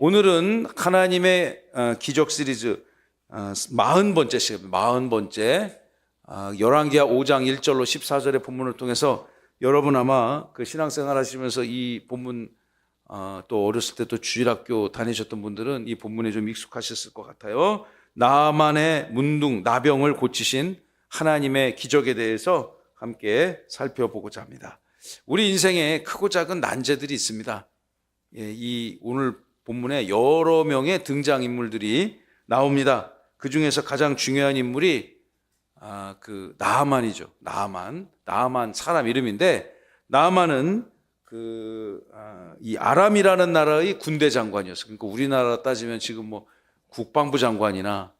오늘은 하나님의 기적 시리즈 40번째 시간입니다. 40번째 열왕기하 5장 1절로 14절의 본문을 통해서 여러분 아마 그 신앙생활 하시면서 이 본문 또 어렸을 때 또 주일학교 다니셨던 분들은 이 본문에 좀 익숙하셨을 것 같아요. 나만의 문둥 나병을 고치신 하나님의 기적에 대해서 함께 살펴보고자 합니다. 우리 인생에 크고 작은 난제들이 있습니다. 이 오늘 본문에 여러 명의 등장인물들이 나옵니다. 그 중에서 가장 중요한 인물이 그 나아만이죠. 나아만 사람 이름인데, 나아만은 이 아람이라는 나라의 군대 장관이었어요. 그러니까 우리나라 따지면 지금 뭐 국방부 장관이나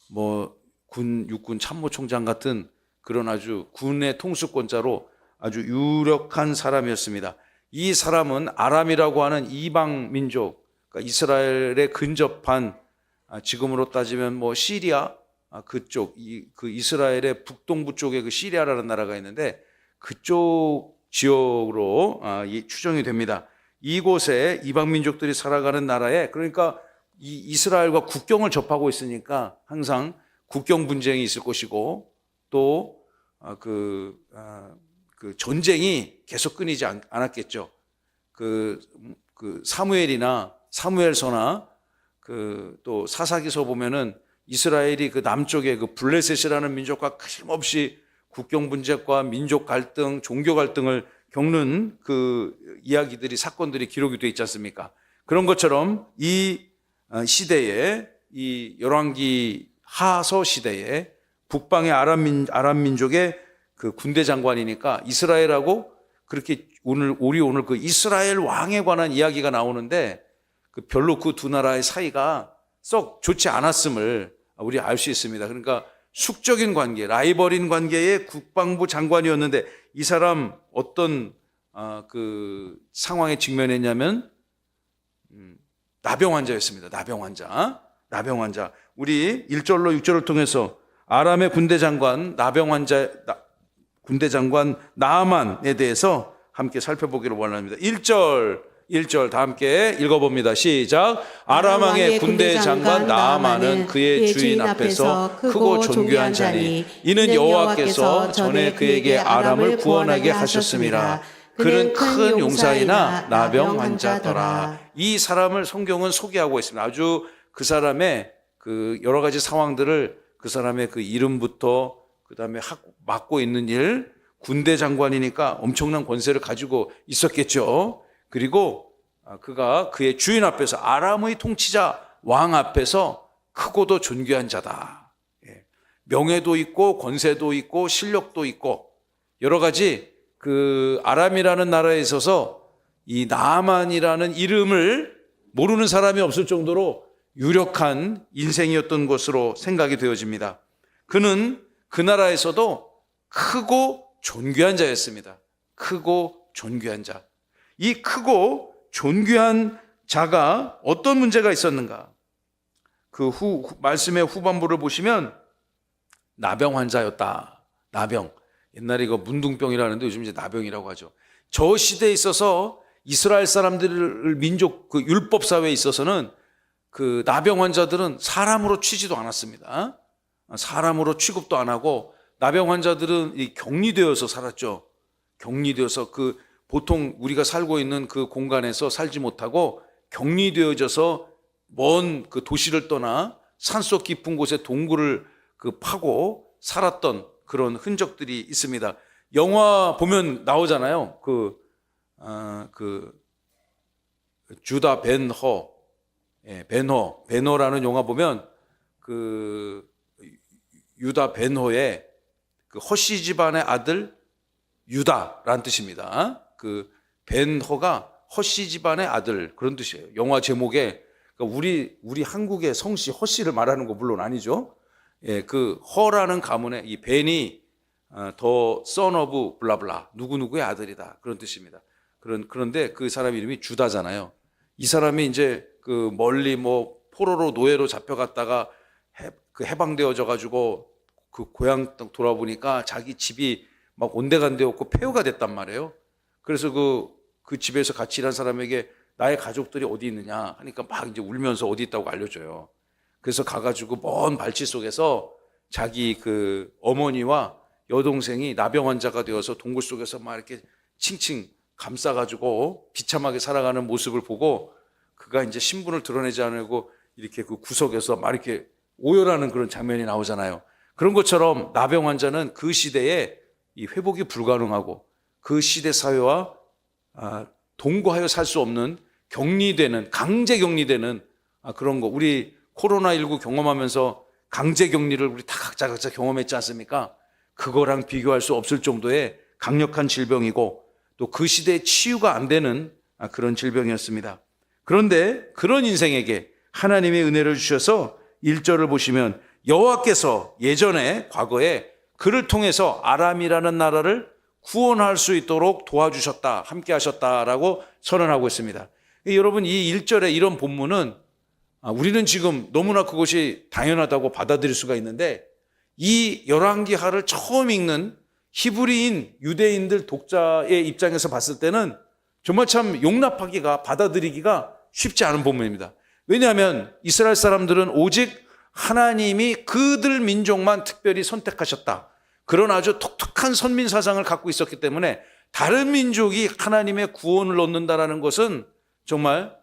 뭐 육군 참모총장 같은 그런 아주 군의 통수권자로 아주 유력한 사람이었습니다. 이 사람은 아람이라고 하는 이방 민족, 그러니까 이스라엘에 근접한 지금으로 따지면 뭐 시리아 그쪽 그 이스라엘의 북동부 쪽에 그 시리아라는 나라가 있는데 그쪽 지역으로 추정이 됩니다. 이곳에 이방 민족들이 살아가는 나라에, 그러니까 이 이스라엘과 국경을 접하고 있으니까 항상 국경 분쟁이 있을 것이고 또 그 전쟁이 계속 끊이지 않았겠죠. 그 사무엘서나 또 사사기서 보면은 이스라엘이 그 남쪽에 그 블레셋이라는 민족과 끊임없이 국경 분쟁과 민족 갈등, 종교 갈등을 겪는 그 이야기들이, 사건들이 기록이 되어 있지 않습니까? 그런 것처럼 이 시대에, 이 열왕기 하서 시대에 북방의 아람 민족의 그 군대 장관이니까 이스라엘하고 그렇게 오늘 그 이스라엘 왕에 관한 이야기가 나오는데 별로 그 두 나라의 사이가 썩 좋지 않았음을 우리 알 수 있습니다. 그러니까 숙적인 관계, 라이벌인 관계의 국방부 장관이었는데 이 사람 어떤 그 상황에 직면했냐면 나병 환자였습니다. 나병 환자. 우리 1절로 6절을 통해서 아람의 군대 장관 나아만에 대해서 함께 살펴보기를 원합니다. 1절 다 함께 읽어봅니다. 시작. 아람 왕의 군대 장관 나아만은 그의 주인 앞에서 크고 존귀한 자니 이는 여호와께서 전에 그에게 아람을 구원하게 하셨음이라. 그는 큰 용사이나 나병 환자더라. 이 사람을 성경은 소개하고 있습니다. 아주 그 사람의 그 여러 가지 상황들을, 그 사람의 그 이름부터 그다음에 맡고 있는 일, 군대 장관이니까 엄청난 권세를 가지고 있었겠죠. 그리고 그가 그의 주인 앞에서, 아람의 통치자 왕 앞에서 크고도 존귀한 자다. 명예도 있고 권세도 있고 실력도 있고 여러 가지 그 아람이라는 나라에 있어서 이 나아만이라는 이름을 모르는 사람이 없을 정도로 유력한 인생이었던 것으로 생각이 되어집니다. 그는 그 나라에서도 크고 존귀한 자였습니다. 크고 존귀한 자. 이 크고 존귀한 자가 어떤 문제가 있었는가? 그 말씀의 후반부를 보시면 나병 환자였다. 나병. 옛날에 이거 문둥병이라는데 요즘 이제 나병이라고 하죠. 저 시대에 있어서 이스라엘 사람들 민족 그 율법 사회에 있어서는 그 나병 환자들은 사람으로 치지도 않았습니다. 사람으로 취급도 안 하고 나병 환자들은 격리되어서 살았죠. 격리되어서 그 보통 우리가 살고 있는 그 공간에서 살지 못하고 격리되어져서 먼 그 도시를 떠나 산속 깊은 곳에 동굴을 그 파고 살았던 그런 흔적들이 있습니다. 영화 보면 나오잖아요. 주다 벤허라는 영화 보면 그 유다 벤허의 그 허씨 집안의 아들 유다라는 뜻입니다. 그 벤허가 허씨 집안의 아들, 그런 뜻이에요. 영화 제목에 그러니까 우리 한국의 성씨 허씨를 말하는 거 물론 아니죠. 그 허라는 가문의 이 벤이 더 son of 블라블라 누구누구의 아들이다, 그런 뜻입니다. 그런데 그 사람 이름이 주다잖아요. 이 사람이 이제 그 멀리 뭐 포로로 노예로 잡혀갔다가 해방되어져 가지고 그 고향 돌아보니까 자기 집이 막 온데간데 없고 폐허가 됐단 말이에요. 그래서 그 집에서 같이 일한 사람에게 나의 가족들이 어디 있느냐 하니까 막 이제 울면서 어디 있다고 알려줘요. 그래서 가가지고 먼 발치 속에서 자기 그 어머니와 여동생이 나병 환자가 되어서 동굴 속에서 막 이렇게 칭칭 감싸가지고 비참하게 살아가는 모습을 보고 그가 이제 신분을 드러내지 않으려고 이렇게 그 구석에서 막 이렇게 오열하는 그런 장면이 나오잖아요. 그런 것처럼 나병 환자는 그 시대에 이 회복이 불가능하고 그 시대 사회와 동거하여 살 수 없는 격리되는, 강제 격리되는 그런 거. 우리 코로나19 경험하면서 강제 격리를 우리 다 각자 경험했지 않습니까? 그거랑 비교할 수 없을 정도의 강력한 질병이고 또 그 시대에 치유가 안 되는 그런 질병이었습니다. 그런데 그런 인생에게 하나님의 은혜를 주셔서 1절을 보시면 여호와께서 예전에 과거에 그를 통해서 아람이라는 나라를 구원할 수 있도록 도와주셨다, 함께 하셨다라고 선언하고 있습니다. 여러분, 이 1절의 이런 본문은 우리는 지금 너무나 그것이 당연하다고 받아들일 수가 있는데 이 열왕기하를 처음 읽는 히브리인 유대인들 독자의 입장에서 봤을 때는 정말 참 용납하기가, 받아들이기가 쉽지 않은 본문입니다. 왜냐하면 이스라엘 사람들은 오직 하나님이 그들 민족만 특별히 선택하셨다, 그런 아주 독특한 선민 사상을 갖고 있었기 때문에 다른 민족이 하나님의 구원을 얻는다라는 것은 정말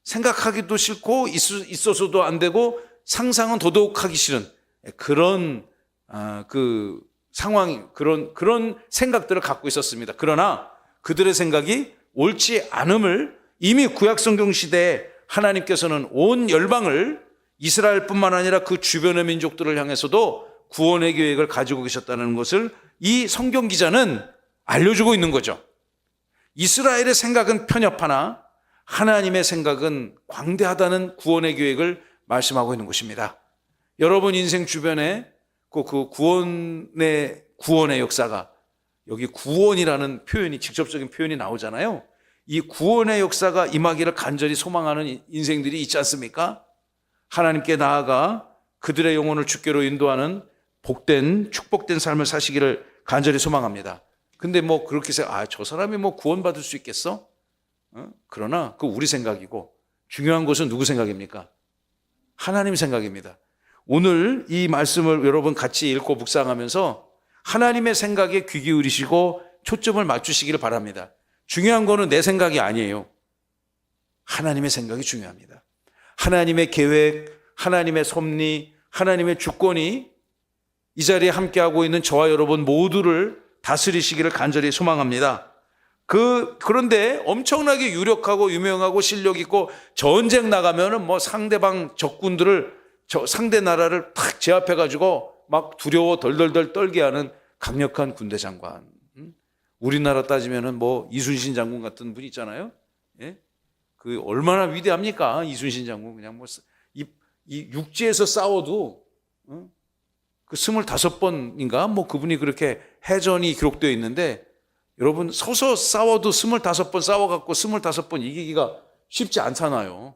생각하기도 싫고 있어서도 안 되고 상상은 더더욱 하기 싫은 그런 그 상황이, 그런 생각들을 갖고 있었습니다. 그러나 그들의 생각이 옳지 않음을 이미 구약성경 시대에 하나님께서는 온 열방을, 이스라엘뿐만 아니라 그 주변의 민족들을 향해서도 구원의 계획을 가지고 계셨다는 것을 이 성경 기자는 알려주고 있는 거죠. 이스라엘의 생각은 편협하나 하나님의 생각은 광대하다는 구원의 계획을 말씀하고 있는 것입니다. 여러분 인생 주변에 그 구원의 역사가, 여기 구원이라는 표현이, 직접적인 표현이 나오잖아요. 이 구원의 역사가 임하기를 간절히 소망하는 인생들이 있지 않습니까? 하나님께 나아가 그들의 영혼을 주께로 인도하는 복된, 축복된 삶을 사시기를 간절히 소망합니다. 근데 뭐 그렇게 생각, 저 사람이 뭐 구원받을 수 있겠어? 그러나 그 우리 생각이고, 중요한 것은 누구 생각입니까? 하나님 생각입니다. 오늘 이 말씀을 여러분 같이 읽고 묵상하면서 하나님의 생각에 귀 기울이시고 초점을 맞추시기를 바랍니다. 중요한 거는 내 생각이 아니에요. 하나님의 생각이 중요합니다. 하나님의 계획, 하나님의 섭리, 하나님의 주권이 이 자리에 함께하고 있는 저와 여러분 모두를 다스리시기를 간절히 소망합니다. 그런데 엄청나게 유력하고 유명하고 실력 있고 전쟁 나가면은 뭐 상대방 적군들을, 상대 나라를 탁 제압해가지고 막 두려워 덜덜덜 떨게 하는 강력한 군대 장관. 우리나라 따지면은 뭐 이순신 장군 같은 분 있잖아요. 예? 그 얼마나 위대합니까? 이순신 장군. 그냥 뭐 이 육지에서 싸워도 그 25번인가 뭐 그분이 그렇게 해전이 기록되어 있는데, 여러분 서서 싸워도 25번 싸워갖고 25번 이기기가 쉽지 않잖아요.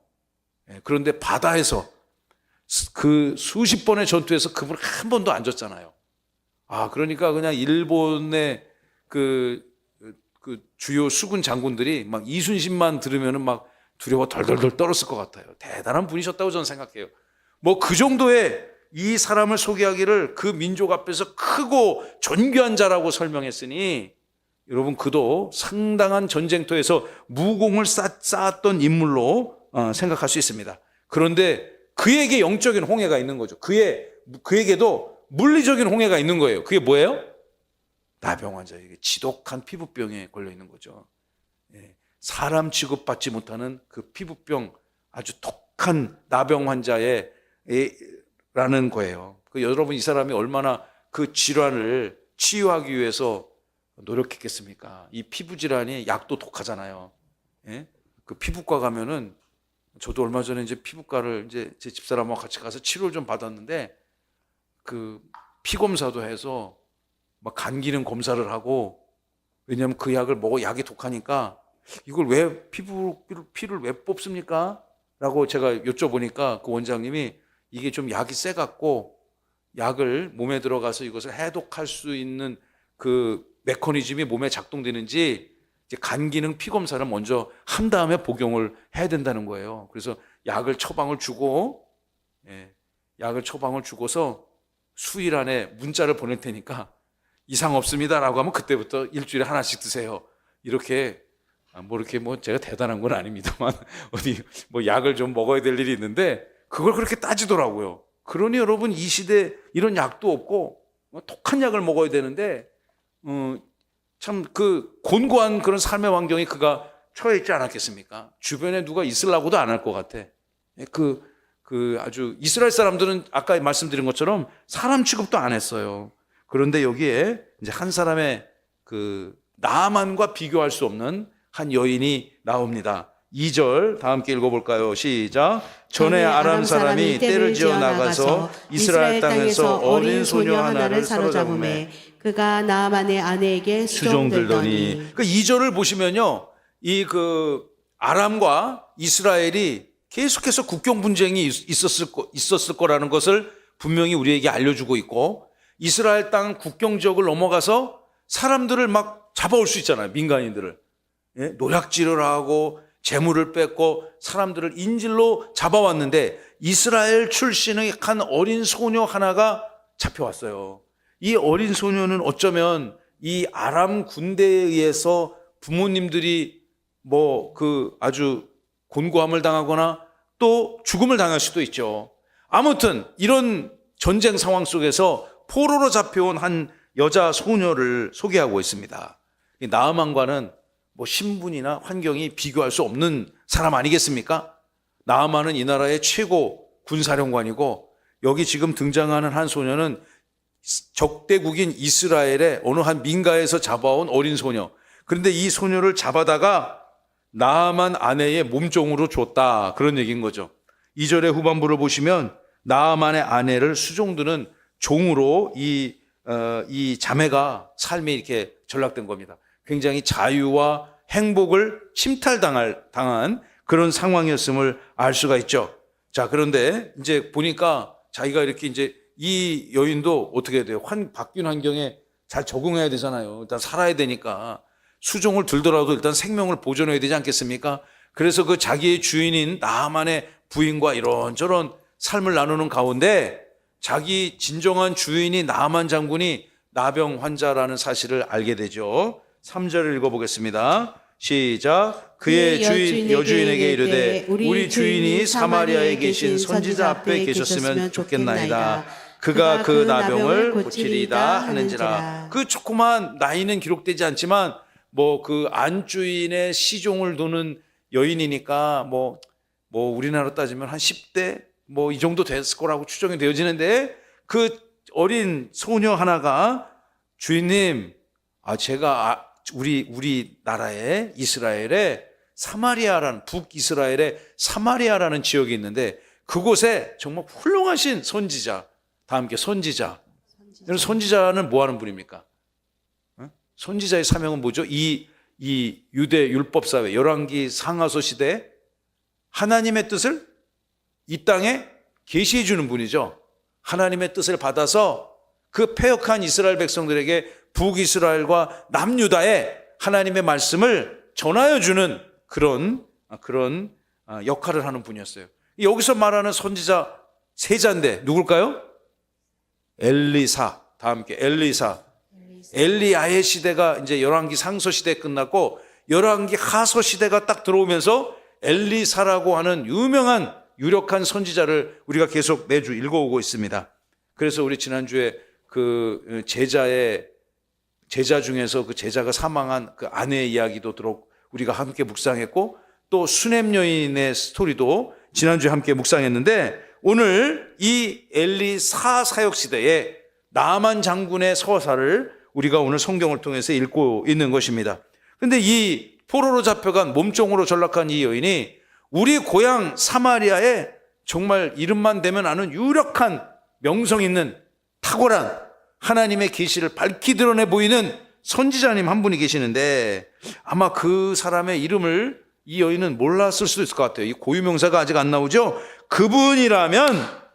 그런데 바다에서 그 수십 번의 전투에서 그분 한 번도 안 졌잖아요. 그러니까 그냥 일본의 그 주요 수군 장군들이 막 이순신만 들으면은 막 두려워 덜덜덜 떨었을 것 같아요. 대단한 분이셨다고 저는 생각해요. 뭐 그 정도의 이 사람을 소개하기를 그 민족 앞에서 크고 존귀한 자라고 설명했으니 여러분 그도 상당한 전쟁터에서 무공을 쌓았던 인물로 생각할 수 있습니다. 그런데 그에게 영적인 홍해가 있는 거죠. 그에게도 물리적인 홍해가 있는 거예요. 그게 뭐예요? 나병 환자에게 지독한 피부병에 걸려 있는 거죠. 사람 취급받지 못하는 그 피부병, 아주 독한 나병 환자라는 거예요. 여러분 이 사람이 얼마나 그 질환을 치유하기 위해서 노력했겠습니까? 이 피부 질환이 약도 독하잖아요. 그 피부과 가면은, 저도 얼마 전에 이제 피부과를 이제 제 집사람하고 같이 가서 치료를 좀 받았는데, 그 피 검사도 해서 막 간 기능 검사를 하고, 왜냐하면 그 약을 먹어, 약이 독하니까 이걸 왜 피를 왜 뽑습니까? 라고 제가 여쭤보니까 그 원장님이 이게 좀 약이 세갖고 약을 몸에 들어가서 이것을 해독할 수 있는 그 메커니즘이 몸에 작동되는지 이제 간 기능 피 검사를 먼저 한 다음에 복용을 해야 된다는 거예요. 그래서 약을 처방을 주고, 약을 처방을 주고서 수일 안에 문자를 보낼 테니까 이상 없습니다라고 하면 그때부터 일주일에 하나씩 드세요. 이렇게 제가 대단한 건 아닙니다만 어디 약을 좀 먹어야 될 일이 있는데 그걸 그렇게 따지더라고요. 그러니 여러분, 이 시대 이런 약도 없고 독한 약을 먹어야 되는데 참 그 곤고한 그런 삶의 환경에 그가 처해 있지 않았겠습니까? 주변에 누가 있으려고도 안 할 것 같아. 아주 이스라엘 사람들은 아까 말씀드린 것처럼 사람 취급도 안 했어요. 그런데 여기에 이제 한 사람의 나아만과 비교할 수 없는 한 여인이 나옵니다. 2절 다 함께 읽어볼까요? 시작. 전에 아람 사람이 떼를 지어 나가서 이스라엘 땅에서 어린 소녀 하나를 사로잡음에 그가 나아만의 아내에게 수종들더니. 그러니까 2절을 보시면요, 아람과 이스라엘이 계속해서 국경 분쟁이 있었을 거라는 것을 분명히 우리에게 알려주고 있고, 이스라엘 땅 국경 지역을 넘어가서 사람들을 막 잡아올 수 있잖아요. 민간인들을 노략질을 하고 재물을 뺏고 사람들을 인질로 잡아왔는데 이스라엘 출신의 한 어린 소녀 하나가 잡혀왔어요. 이 어린 소녀는 어쩌면 이 아람 군대에 의해서 부모님들이 아주 곤고함을 당하거나 또 죽음을 당할 수도 있죠. 아무튼 이런 전쟁 상황 속에서 포로로 잡혀온 한 여자 소녀를 소개하고 있습니다. 나아만과는 신분이나 환경이 비교할 수 없는 사람 아니겠습니까? 나아만은 이 나라의 최고 군사령관이고, 여기 지금 등장하는 한 소녀는 적대국인 이스라엘의 어느 한 민가에서 잡아온 어린 소녀. 그런데 이 소녀를 잡아다가 나아만 아내의 몸종으로 줬다, 그런 얘기인 거죠. 2절의 후반부를 보시면 나아만의 아내를 수종드는 종으로 이 자매가 삶이 이렇게 전락된 겁니다. 굉장히 자유와 행복을 침탈당한 그런 상황이었음을 알 수가 있죠. 자, 그런데 이제 보니까 자기가 이렇게 이제 이 여인도 어떻게 해야 돼요? 바뀐 환경에 잘 적응해야 되잖아요. 일단 살아야 되니까 수종을 들더라도 일단 생명을 보존해야 되지 않겠습니까? 그래서 그 자기의 주인인 나아만의 부인과 이런저런 삶을 나누는 가운데 자기 진정한 주인이 나아만 장군이 나병 환자라는 사실을 알게 되죠. 3절을 읽어보겠습니다. 시작. 그의 여주인에게 이르되 우리 주인이 사마리아에 계신 선지자 앞에 계셨으면 좋겠나이다. 그가 그 나병을 고치리이다 하는지라. 그 조그만 나이는 기록되지 않지만 안주인의 시종을 두는 여인이니까 우리나라로 따지면 한 10대 이 정도 됐을 거라고 추정이 되어지는데, 그 어린 소녀 하나가 주인님, 제가 우리 나라에 이스라엘에 사마리아라는 북이스라엘의 사마리아라는 지역이 있는데 그곳에 정말 훌륭하신 선지자, 다 함께 선지자. 선지자는 뭐 하는 분입니까? 선지자의 사명은 뭐죠? 이 유대 율법 사회 열왕기 상하소 시대 하나님의 뜻을 이 땅에 계시해 주는 분이죠. 하나님의 뜻을 받아서 그 패역한 이스라엘 백성들에게 북이스라엘과 남유다에 하나님의 말씀을 전하여 주는 그런 역할을 하는 분이었어요. 여기서 말하는 선지자 세자인데 누굴까요? 엘리사. 다 함께 엘리사. 엘리야의 시대가 이제 열왕기 상서 시대 끝났고 열왕기 하서 시대가 딱 들어오면서 엘리사라고 하는 유력한 선지자를 우리가 계속 매주 읽어오고 있습니다. 그래서 우리 지난주에 그 제자 중에서 그 제자가 사망한 그 아내의 이야기도 우리가 함께 묵상했고, 또 수넴 여인의 스토리도 지난주에 함께 묵상했는데, 오늘 이 엘리사 사역 시대에 나아만 장군의 서사를 우리가 오늘 성경을 통해서 읽고 있는 것입니다. 그런데 이 포로로 잡혀간 몸종으로 전락한 이 여인이 우리 고향 사마리아에 정말 이름만 대면 아는 유력한 명성 있는 탁월한 하나님의 계시를 밝히 드러내 보이는 선지자님 한 분이 계시는데, 아마 그 사람의 이름을 이 여인은 몰랐을 수도 있을 것 같아요. 이 고유명사가 아직 안 나오죠. 그분이라면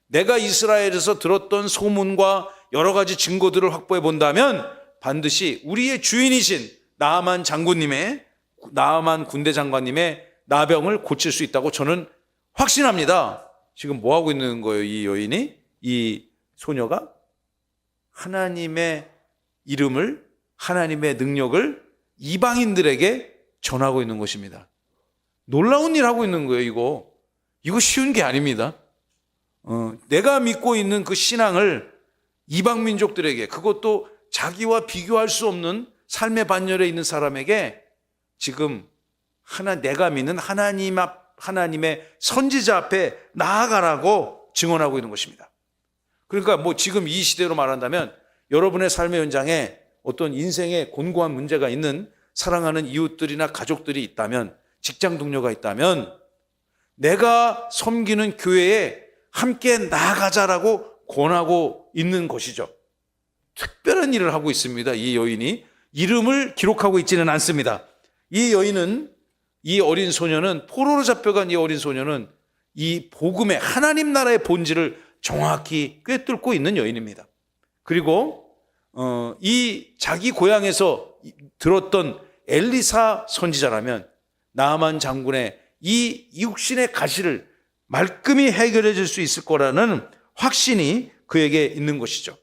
내가 이스라엘에서 들었던 소문과 여러 가지 증거들을 확보해 본다면 반드시 우리의 주인이신 나아만 군대 장관님의 나병을 고칠 수 있다고 저는 확신합니다. 지금 뭐 하고 있는 거예요? 이 여인이, 이 소녀가 하나님의 이름을, 하나님의 능력을 이방인들에게 전하고 있는 것입니다. 놀라운 일 하고 있는 거예요. 이거 쉬운 게 아닙니다. 내가 믿고 있는 그 신앙을 이방 민족들에게, 그것도 자기와 비교할 수 없는 삶의 반열에 있는 사람에게 지금 내가 믿는 하나님의 선지자 앞에 나아가라고 증언하고 있는 것입니다. 그러니까 뭐 지금 이 시대로 말한다면 여러분의 삶의 현장에 어떤 인생에 곤고한 문제가 있는 사랑하는 이웃들이나 가족들이 있다면, 직장 동료가 있다면 내가 섬기는 교회에 함께 나아가자라고 권하고 있는 것이죠. 특별한 일을 하고 있습니다. 이 여인이 이름을 기록하고 있지는 않습니다. 이 어린 소녀는, 포로로 잡혀간 이 어린 소녀는 이 복음의, 하나님 나라의 본질을 정확히 꿰뚫고 있는 여인입니다. 그리고 이 자기 고향에서 들었던 엘리사 선지자라면 나아만 장군의 이 육신의 가시를 말끔히 해결해 줄 수 있을 거라는 확신이 그에게 있는 것이죠.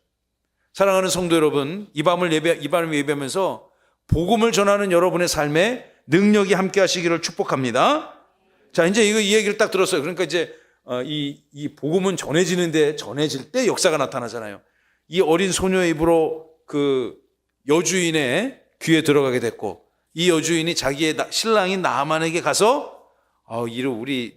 사랑하는 성도 여러분, 이 밤을 예배하면서 복음을 전하는 여러분의 삶에 능력이 함께 하시기를 축복합니다. 자, 이제 이 얘기를 딱 들었어요. 그러니까 이제 이 복음은 전해질 때 역사가 나타나잖아요. 이 어린 소녀의 입으로 그 여주인의 귀에 들어가게 됐고, 이 여주인이 자기의 신랑인 나아만에게 가서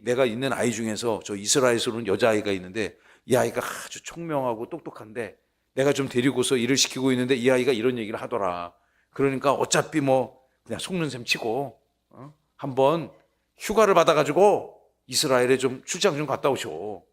내가 있는 아이 중에서 저 이스라엘에서 온 여자아이가 있는데 이 아이가 아주 총명하고 똑똑한데 내가 좀 데리고서 일을 시키고 있는데 이 아이가 이런 얘기를 하더라. 그러니까 어차피 뭐 그냥 속는 셈 치고 한번 휴가를 받아가지고 이스라엘에 좀 출장 좀 갔다 오쇼.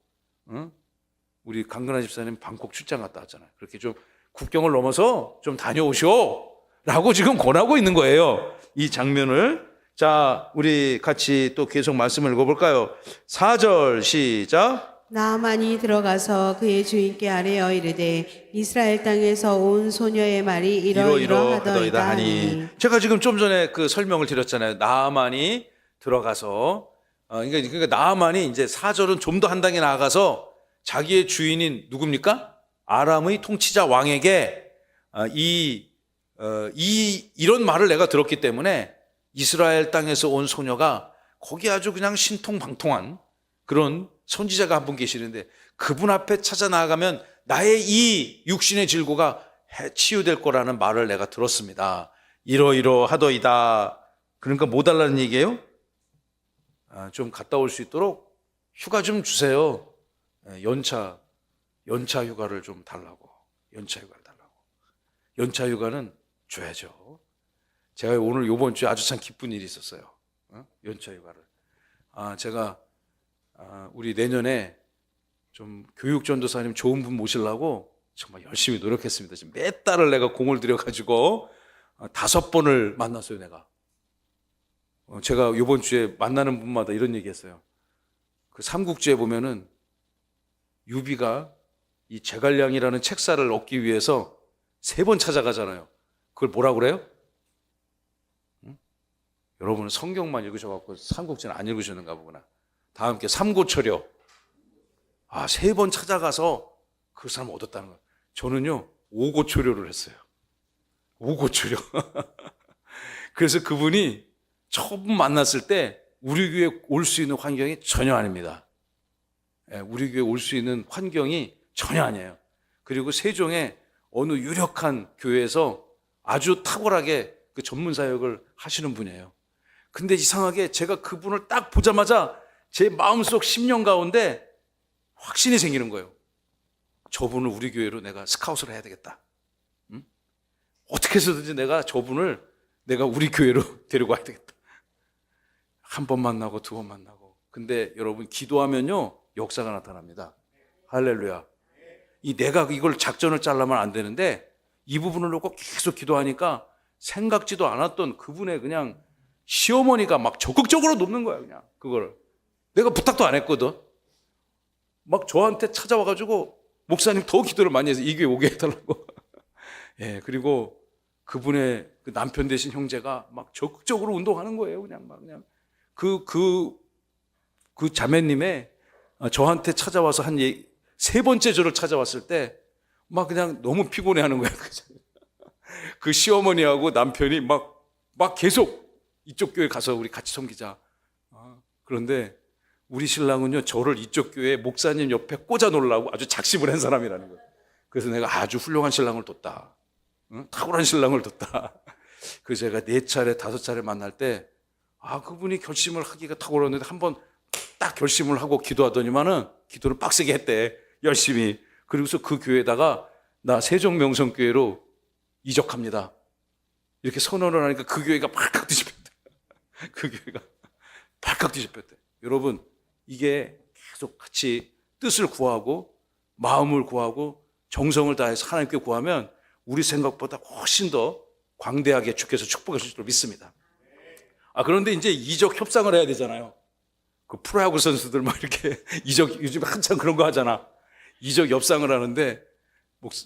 우리 강근하 집사님 방콕 출장 갔다 왔잖아요. 그렇게 좀 국경을 넘어서 좀 다녀오쇼 라고 지금 권하고 있는 거예요. 이 장면을. 자, 우리 같이 또 계속 말씀을 읽어볼까요? 4절 시작. 나아만이 들어가서 그의 주인께 아뢰어 이르되 이스라엘 땅에서 온 소녀의 말이 이러이러하더이다 하니. 제가 지금 좀 전에 그 설명을 드렸잖아요. 나아만이 들어가서, 그러니까 나아만이 이제 4절은 좀 더 한 단계 나아가서 자기의 주인인 누굽니까? 아람의 통치자 왕에게 이런 말을 내가 들었기 때문에 이스라엘 땅에서 온 소녀가 거기 아주 그냥 신통방통한 그런 선지자가 한 분 계시는데 그분 앞에 찾아 나아가면 나의 이 육신의 질고가 치유될 거라는 말을 내가 들었습니다. 이러이러하더이다. 그러니까 뭐 달라는 얘기예요? 좀 갔다 올 수 있도록 휴가 좀 주세요. 연차 휴가를 좀 달라고. 연차 휴가는 줘야죠. 제가 오늘 이번 주에 아주 참 기쁜 일이 있었어요. 연차 휴가를. 제가 우리 내년에 좀 교육전도사님 좋은 분 모시려고 정말 열심히 노력했습니다. 지금 몇 달을 내가 공을 들여가지고 5번을 만났어요, 내가. 제가 이번 주에 만나는 분마다 이런 얘기 했어요. 그 삼국지에 보면은 유비가 이 제갈량이라는 책사를 얻기 위해서 3번 찾아가잖아요. 그걸 뭐라고 그래요? 여러분은 성경만 읽으셔갖고 삼국지는 안 읽으셨는가 보구나. 다 함께 삼고초려. 3번 찾아가서 그 사람 얻었다는 거예요. 저는요 5고초려를 했어요. 5고초려. 그래서 그분이 처음 만났을 때 우리 교회 올 수 있는 환경이 전혀 아닙니다. 우리 교회 올 수 있는 환경이 전혀 아니에요. 그리고 세종의 어느 유력한 교회에서 아주 탁월하게 그 전문 사역을 하시는 분이에요. 근데 이상하게 제가 그분을 딱 보자마자 제 마음속 심령 가운데 확신이 생기는 거예요. 저분을 우리 교회로 내가 스카웃을 해야 되겠다. 어떻게 해서든지 저분을 우리 교회로 데리고 와야 되겠다. 한 번 만나고 2번 만나고. 근데 여러분 기도하면요 역사가 나타납니다. 할렐루야. 내가 이걸 작전을 짜려면 안 되는데 이 부분을 놓고 계속 기도하니까 생각지도 않았던 그분의 그냥 시어머니가 막 적극적으로 돕는 거야. 그냥 그거를 내가 부탁도 안 했거든. 막 저한테 찾아와가지고 목사님 더 기도를 많이 해서 이 교회 오게 해달라고. 그리고 그분의 그 남편 되신 형제가 막 적극적으로 운동하는 거예요. 그냥 그 자매님의 저한테 찾아와서 세 번째 저를 찾아왔을 때 막 그냥 너무 피곤해하는 거예요. 그 시어머니하고 남편이 막 계속 이쪽 교회 가서 우리 같이 섬기자. 그런데 우리 신랑은요, 저를 이쪽 교회 목사님 옆에 꽂아 놓으려고 아주 작심을 한 사람이라는 거예요. 그래서 내가 아주 훌륭한 신랑을 뒀다. 탁월한 신랑을 뒀다. 그래서 제가 4차례, 5차례 만날 때, 그분이 결심을 하기가 탁월했는데 한번 딱 결심을 하고 기도하더니만은 기도를 빡세게 했대. 열심히. 그리고서 그 교회에다가 나 세종명성교회로 이적합니다. 이렇게 선언을 하니까 그 교회가 발칵 뒤집혔대. 그 교회가 발칵 뒤집혔대. 여러분, 이게 계속 같이 뜻을 구하고 마음을 구하고 정성을 다해서 하나님께 구하면 우리 생각보다 훨씬 더 광대하게 주께서 축복해 주실 줄 믿습니다. 그런데 이제 이적 협상을 해야 되잖아요. 그 프로야구 선수들 막 이렇게 이적, 요즘에 한참 그런 거 하잖아. 이적 협상을 하는데,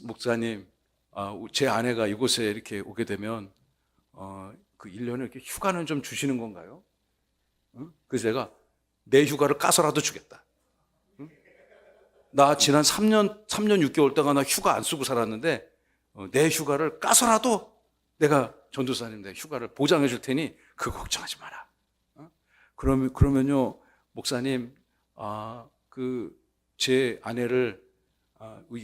목사님, 제 아내가 이곳에 이렇게 오게 되면, 그 1년에 이렇게 휴가는 좀 주시는 건가요? 그래서 제가 내 휴가를 까서라도 주겠다. 나 지난 3년 6개월 동안 나 휴가 안 쓰고 살았는데, 내 휴가를 까서라도 내가 전도사님 내 휴가를 보장해 줄 테니 그거 걱정하지 마라. 그러면요, 목사님, 제 아내를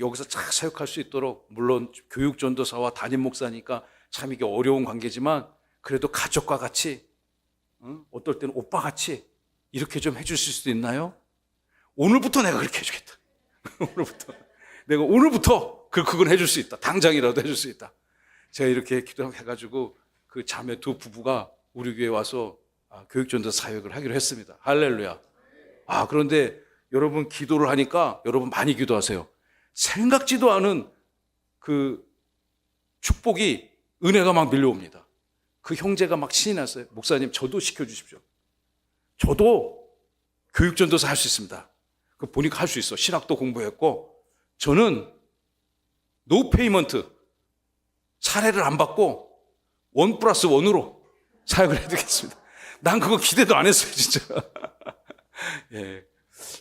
여기서 잘 사역할 수 있도록, 물론 교육 전도사와 담임 목사니까 참 이게 어려운 관계지만 그래도 가족과 같이, 어떨 때는 오빠 같이 이렇게 좀 해주실 수도 있나요? 오늘부터 내가 그렇게 해주겠다. 오늘부터 그건 해줄 수 있다. 당장이라도 해줄 수 있다. 제가 이렇게 기도해가지고 그 자매 두 부부가 우리 교회에 와서 교육전도사 사역을 하기로 했습니다. 할렐루야. 그런데 여러분, 기도를 하니까 여러분 많이 기도하세요. 생각지도 않은 그 축복이, 은혜가 막 밀려옵니다. 그 형제가 막 신이 났어요. 목사님, 저도 시켜주십시오. 저도 교육전도사 할 수 있습니다. 보니까 할 수 있어. 신학도 공부했고, 저는 노 페이먼트, 사례를 안 받고 1+1으로 사역을 해드리겠습니다. 난 그거 기대도 안 했어요, 진짜. 예.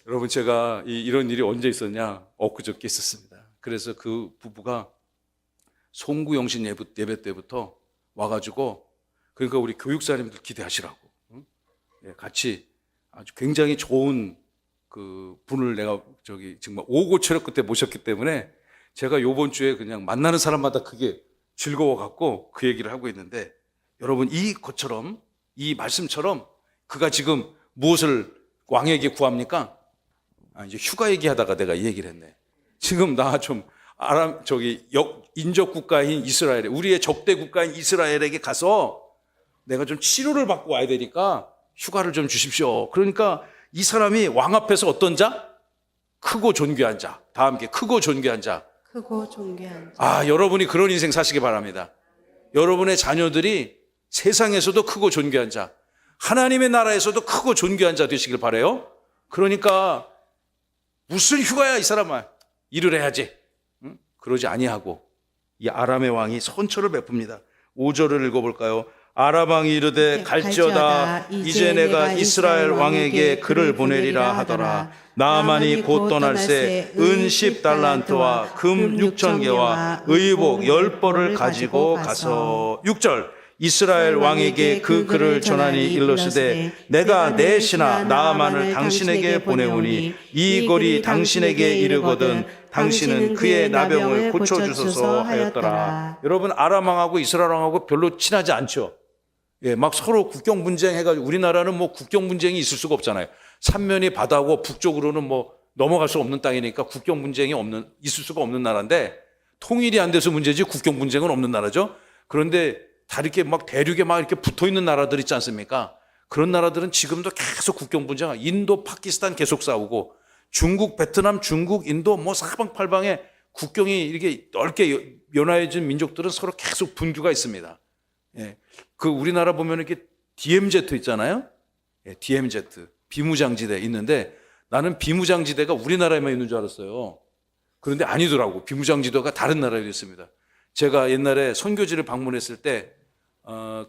여러분, 제가 이런 일이 언제 있었냐? 엊그저께 있었습니다. 그래서 그 부부가 송구영신 예배 때부터 와가지고, 그러니까 우리 교육사님들 기대하시라고, 같이 아주 굉장히 좋은 그 분을 내가 정말 오고철학 끝에 모셨기 때문에 제가 요번 주에 그냥 만나는 사람마다 그게 즐거워갖고 그 얘기를 하고 있는데, 여러분, 이것처럼, 이 말씀처럼 그가 지금 무엇을 왕에게 구합니까? 이제 휴가 얘기하다가 내가 이 얘기를 했네. 지금 나 좀 인접 국가인 이스라엘에, 우리의 적대 국가인 이스라엘에게 가서 내가 좀 치료를 받고 와야 되니까 휴가를 좀 주십시오. 그러니까 이 사람이 왕 앞에서 어떤 자? 크고 존귀한 자. 다 함께 크고 존귀한 자. 크고 존귀한 자. 여러분이 그런 인생 사시기 바랍니다. 여러분의 자녀들이 세상에서도 크고 존귀한 자, 하나님의 나라에서도 크고 존귀한 자 되시길 바라요. 그러니까 무슨 휴가야, 이 사람아. 일을 해야지. 그러지 아니하고 이 아람의 왕이 선처를 베풉니다. 5절을 읽어볼까요? 아람 왕이 이르되 갈지어다. 이제 내가 이스라엘 왕에게 그를 보내리라 하더라. 나아만이 곧 떠날새 은 10달란트와 금 6,000개와 의복 10벌을 가지고 가서. 6절. 이스라엘 왕에게 그 글을 전하니 일러스되 내가 내 신하 나아만을 당신에게 보내오니 이 글이 당신에게 이르거든 당신은 그의 나병을 고쳐주소서 하였더라. 여러분, 아람 왕하고 이스라엘 왕하고 별로 친하지 않죠. 막 서로 국경 분쟁 해가지고, 우리나라는 뭐 국경 분쟁이 있을 수가 없잖아요. 삼면이 바다고 북쪽으로는 뭐 넘어갈 수 없는 땅이니까 국경 분쟁이 있을 수가 없는 나라인데, 통일이 안 돼서 문제지 국경 분쟁은 없는 나라죠. 그런데 다 이렇게 막 대륙에 막 이렇게 붙어 있는 나라들 있지 않습니까? 그런 나라들은 지금도 계속 국경 분쟁, 인도, 파키스탄 계속 싸우고, 중국, 베트남, 중국, 인도 뭐 사방팔방에 국경이 이렇게 넓게 연화해진 민족들은 서로 계속 분규가 있습니다. 그 우리나라 보면 이렇게 DMZ 있잖아요. DMZ, 비무장지대 있는데, 나는 비무장지대가 우리나라에만 있는 줄 알았어요. 그런데 아니더라고. 비무장지대가 다른 나라에 있습니다. 제가 옛날에 선교지를 방문했을 때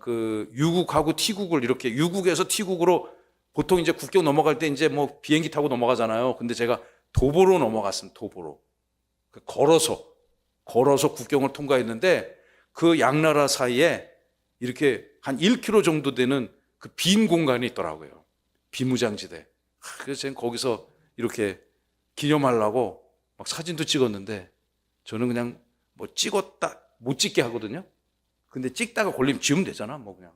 그 유국하고 T국을 이렇게 유국에서 T국으로 보통 이제 국경 넘어갈 때 이제 뭐 비행기 타고 넘어가잖아요. 근데 제가 도보로 넘어갔습니다. 도보로. 걸어서 국경을 통과했는데 그 양나라 사이에 이렇게 한 1km 정도 되는 그 빈 공간이 있더라고요. 비무장지대. 그래서 저는 거기서 이렇게 기념하려고 막 사진도 찍었는데 저는 그냥 뭐 찍었다 못 찍게 하거든요. 근데 찍다가 걸리면 지우면 되잖아, 뭐 그냥.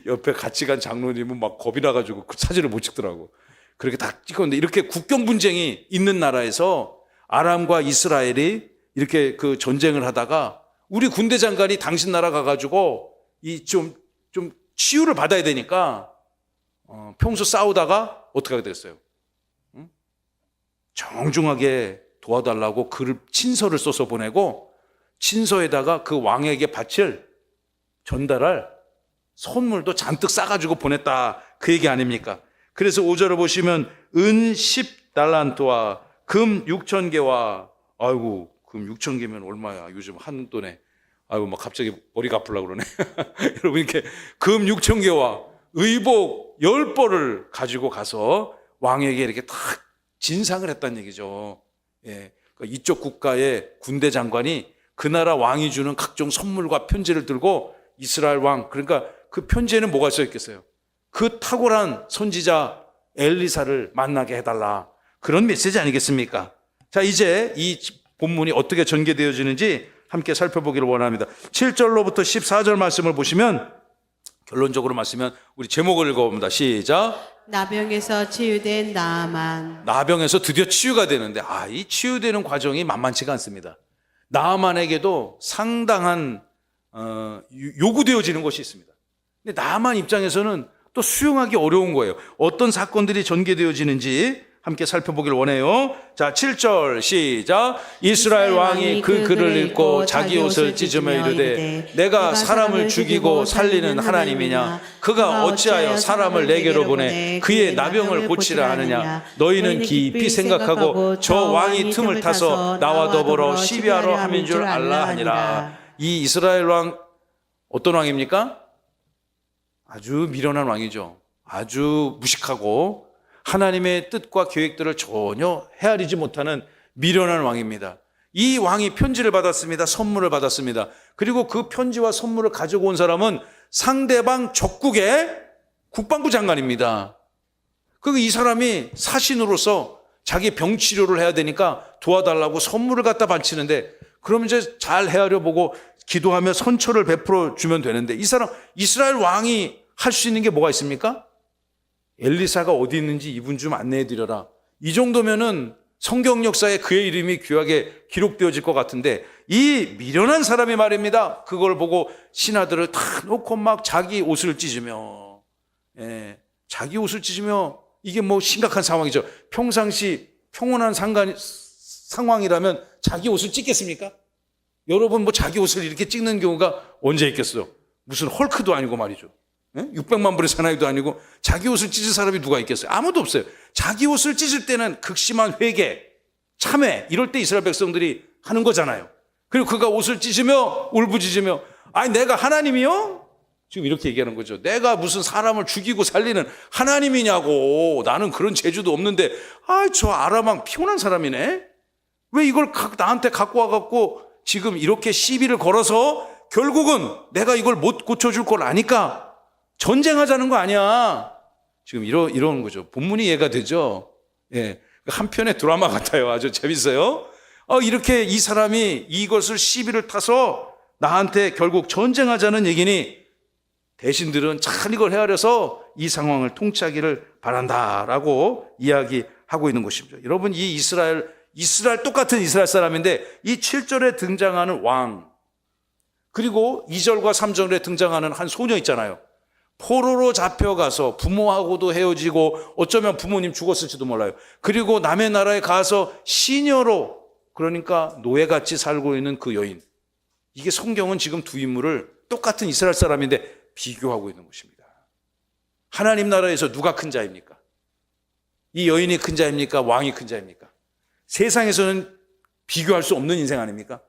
옆에 같이 간 장로님은 막 겁이 나가지고 그 사진을 못 찍더라고. 그렇게 다 찍었는데 이렇게 국경 분쟁이 있는 나라에서 아람과 이스라엘이 이렇게 그 전쟁을 하다가 우리 군대 장관이 당신 나라 가가지고 이 좀 치유를 받아야 되니까 평소 싸우다가 어떻게 하게 됐어요? 응? 정중하게 도와달라고 친서를 써서 보내고 친서에다가 그 왕에게 전달할 선물도 잔뜩 싸가지고 보냈다. 그 얘기 아닙니까? 그래서 5절을 보시면 은 10달란트와 금 6,000개와 아이고 금 6,000개면 얼마야? 요즘 한 돈에 아이고 막 갑자기 머리가 아프려고 그러네. 여러분 이렇게 금 6,000개와 의복 10벌을 가지고 가서 왕에게 이렇게 딱 진상을 했다는 얘기죠. 예. 그러니까 이쪽 국가의 군대 장관이 그 나라 왕이 주는 각종 선물과 편지를 들고 이스라엘 왕, 그러니까 그 편지에는 뭐가 써 있겠어요? 그 탁월한 선지자 엘리사를 만나게 해달라. 그런 메시지 아니겠습니까? 자, 이제 이 본문이 어떻게 전개되어지는지 함께 살펴보기를 원합니다. 7절로부터 14절 말씀을 보시면 결론적으로 말씀면 우리 제목을 읽어봅니다. 시작. 나병에서 치유된 나아만. 나병에서 드디어 치유가 되는데 이 치유되는 과정이 만만치가 않습니다. 나아만에게도 상당한 요구되어지는 것이 있습니다. 근데 나아만 입장에서는 또 수용하기 어려운 거예요. 어떤 사건들이 전개되어지는지 함께 살펴보기를 원해요. 자, 7절 시작. 이스라엘 왕이 그 글을 읽고 자기 옷을 찢으며 이르되 내가 사람을 죽이고 살리는 하나님이냐? 그가 어찌하여 사람을 내게로 보내 그의 나병을 고치라 하느냐? 너희는 깊이 생각하고 저 왕이 틈을 타서 나와 더불어 시비하러 함인 줄 알라 하니라. 이 이스라엘 왕 어떤 왕입니까? 아주 미련한 왕이죠. 아주 무식하고 하나님의 뜻과 계획들을 전혀 헤아리지 못하는 미련한 왕입니다. 이 왕이 편지를 받았습니다. 선물을 받았습니다. 그리고 그 편지와 선물을 가지고 온 사람은 상대방 적국의 국방부 장관입니다. 이 사람이 사신으로서 자기 병 치료를 해야 되니까 도와달라고 선물을 갖다 바치는데 그럼 이제 잘 헤아려 보고 기도하며 선처를 베풀어 주면 되는데 이 사람 이스라엘 왕이 할 수 있는 게 뭐가 있습니까? 엘리사가 어디 있는지 이분 좀 안내해 드려라. 이 정도면은 성경 역사에 그의 이름이 귀하게 기록되어질 것 같은데 이 미련한 사람이 말입니다. 그걸 보고 신하들을 다 놓고 막 자기 옷을 찢으며 자기 옷을 찢으며 이게 뭐 심각한 상황이죠. 평상시 평온한 상황이라면 자기 옷을 찢겠습니까? 여러분 뭐 자기 옷을 이렇게 찍는 경우가 언제 있겠어요? 무슨 헐크도 아니고 말이죠. 600만 불의 사나이도 아니고 자기 옷을 찢을 사람이 누가 있겠어요? 아무도 없어요. 자기 옷을 찢을 때는 극심한 회개, 참회 이럴 때 이스라엘 백성들이 하는 거잖아요. 그리고 그가 옷을 찢으며 울부짖으며 내가 하나님이요? 지금 이렇게 얘기하는 거죠. 내가 무슨 사람을 죽이고 살리는 하나님이냐고. 나는 그런 재주도 없는데 저 아람 왕 피곤한 사람이네. 왜 이걸 나한테 갖고 와갖고 지금 이렇게 시비를 걸어서 결국은 내가 이걸 못 고쳐줄 걸 아니까 전쟁하자는 거 아니야. 지금 이런 거죠. 본문이 이해가 되죠. 예. 한편의 드라마 같아요. 아주 재밌어요. 이렇게 이 사람이 이것을 시비를 타서 나한테 결국 전쟁하자는 얘기니 대신들은 잘 이걸 헤아려서 이 상황을 통치하기를 바란다라고 이야기하고 있는 것입니다. 여러분 이 이스라엘 똑같은 이스라엘 사람인데 이 7절에 등장하는 왕 그리고 2절과 3절에 등장하는 한 소녀 있잖아요. 포로로 잡혀가서 부모하고도 헤어지고 어쩌면 부모님 죽었을지도 몰라요. 그리고 남의 나라에 가서 시녀로 그러니까 노예같이 살고 있는 그 여인. 이게 성경은 지금 두 인물을 똑같은 이스라엘 사람인데 비교하고 있는 것입니다. 하나님 나라에서 누가 큰 자입니까? 이 여인이 큰 자입니까? 왕이 큰 자입니까? 세상에서는 비교할 수 없는 인생 아닙니까?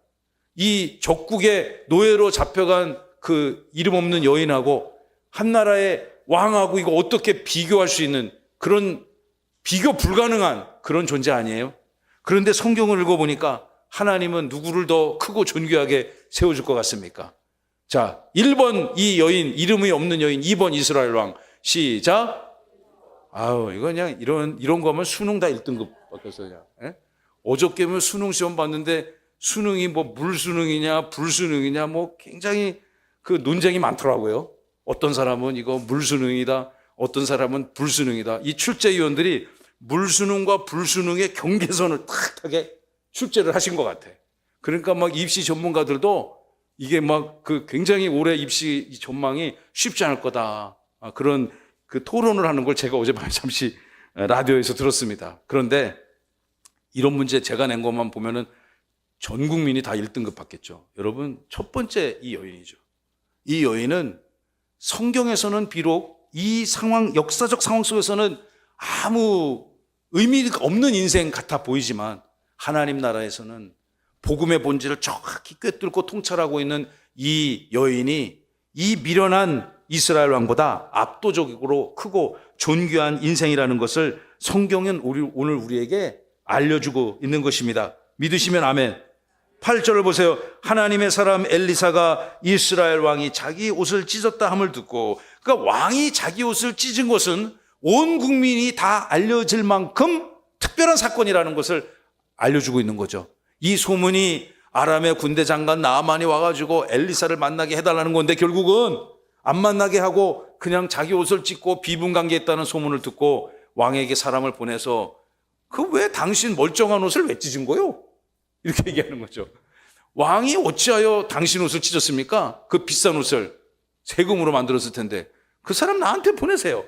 이 적국의 노예로 잡혀간 그 이름 없는 여인하고 한 나라의 왕하고 이거 어떻게 비교할 수 있는 그런 비교 불가능한 그런 존재 아니에요? 그런데 성경을 읽어보니까 하나님은 누구를 더 크고 존귀하게 세워줄 것 같습니까? 자, 1번 이 여인, 이름이 없는 여인, 2번 이스라엘 왕. 시작. 아우, 이거 그냥 이런 거 하면 수능 다 1등급 받겠어, 그냥. 예? 어저께면 수능 시험 봤는데 수능이 뭐 물수능이냐, 불수능이냐, 뭐 굉장히 그 논쟁이 많더라고요. 어떤 사람은 이거 물수능이다, 어떤 사람은 불수능이다. 이 출제위원들이 물수능과 불수능의 경계선을 탁하게 출제를 하신 것 같아. 그러니까 막 입시 전문가들도 이게 막 그 굉장히 올해 입시 전망이 쉽지 않을 거다. 그런 그 토론을 하는 걸 제가 어젯밤에 잠시 라디오에서 들었습니다. 그런데 이런 문제 제가 낸 것만 보면은 전 국민이 다 1등급 받겠죠. 여러분, 첫 번째 이 여인이죠. 이 여인은 성경에서는 비록 이 상황, 역사적 상황 속에서는 아무 의미가 없는 인생 같아 보이지만 하나님 나라에서는 복음의 본질을 정확히 꿰뚫고 통찰하고 있는 이 여인이 이 미련한 이스라엘 왕보다 압도적으로 크고 존귀한 인생이라는 것을 성경은 오늘 우리에게 알려주고 있는 것입니다. 믿으시면 아멘. 8절을 보세요. 하나님의 사람 엘리사가 이스라엘 왕이 자기 옷을 찢었다 함을 듣고, 그러니까 왕이 자기 옷을 찢은 것은 온 국민이 다 알려질 만큼 특별한 사건이라는 것을 알려주고 있는 거죠. 이 소문이 아람의 군대 장관 나아만이 와가지고 엘리사를 만나게 해달라는 건데 결국은 안 만나게 하고 그냥 자기 옷을 찢고 비분관계했다는 소문을 듣고 왕에게 사람을 보내서 그 왜 당신 멀쩡한 옷을 왜 찢은 거요? 이렇게 얘기하는 거죠. 왕이 어찌하여 당신 옷을 찢었습니까? 그 비싼 옷을 세금으로 만들었을 텐데 그 사람 나한테 보내세요.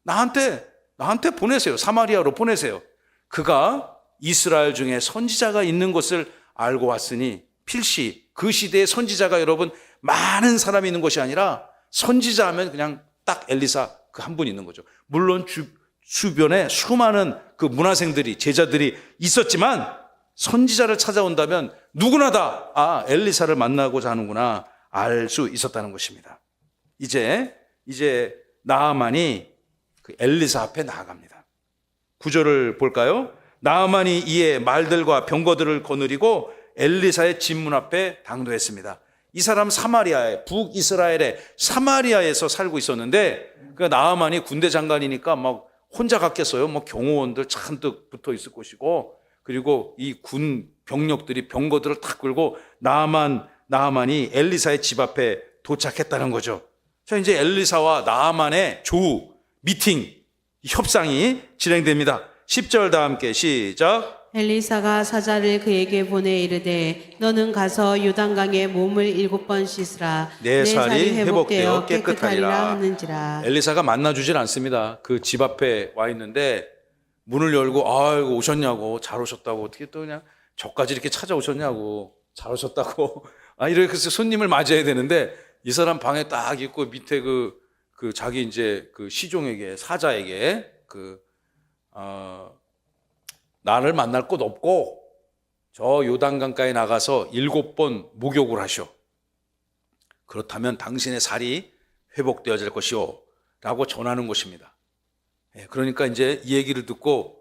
나한테 보내세요. 사마리아로 보내세요. 그가 이스라엘 중에 선지자가 있는 것을 알고 왔으니 필시 그 시대에 선지자가 여러분 많은 사람이 있는 것이 아니라 선지자 하면 그냥 딱 엘리사 그 한 분 있는 거죠. 물론 주변에 수많은 그 문화생들이 제자들이 있었지만 선지자를 찾아온다면 누구나 다 엘리사를 만나고자 하는구나 알 수 있었다는 것입니다. 이제 나아만이 그 엘리사 앞에 나아갑니다. 9절을 볼까요? 나아만이 이에 말들과 병거들을 거느리고 엘리사의 집문 앞에 당도했습니다. 이 사람 사마리아에, 북이스라엘의 사마리아에서 살고 있었는데 그 나아만이 군대 장관이니까 막 혼자 갔겠어요. 뭐 경호원들 잔뜩 붙어 있을 것이고, 그리고 이 군 병력들이 병거들을 탁 끌고 나아만이 엘리사의 집 앞에 도착했다는 거죠. 자, 이제 엘리사와 나아만의 조우 미팅 협상이 진행됩니다. 10절 다 함께 시작. 엘리사가 사자를 그에게 보내 이르되 너는 가서 요단강에 몸을 7번 씻으라 내 살이 회복되어 깨끗하리라 하는지라. 엘리사가 만나주질 않습니다. 그 집 앞에 와 있는데 문을 열고 아이고 오셨냐고, 잘 오셨다고, 어떻게 또 그냥 저까지 이렇게 찾아오셨냐고, 잘 오셨다고 이렇게 손님을 맞이해야 되는데 이 사람 방에 딱 있고 밑에 그 자기 이제 그 시종에게, 사자에게 나를 만날 곳 없고 저 요단강가에 나가서 7번 목욕을 하시오. 그렇다면 당신의 살이 회복되어질 것이오 라고 전하는 것입니다. 그러니까 이제 이 얘기를 듣고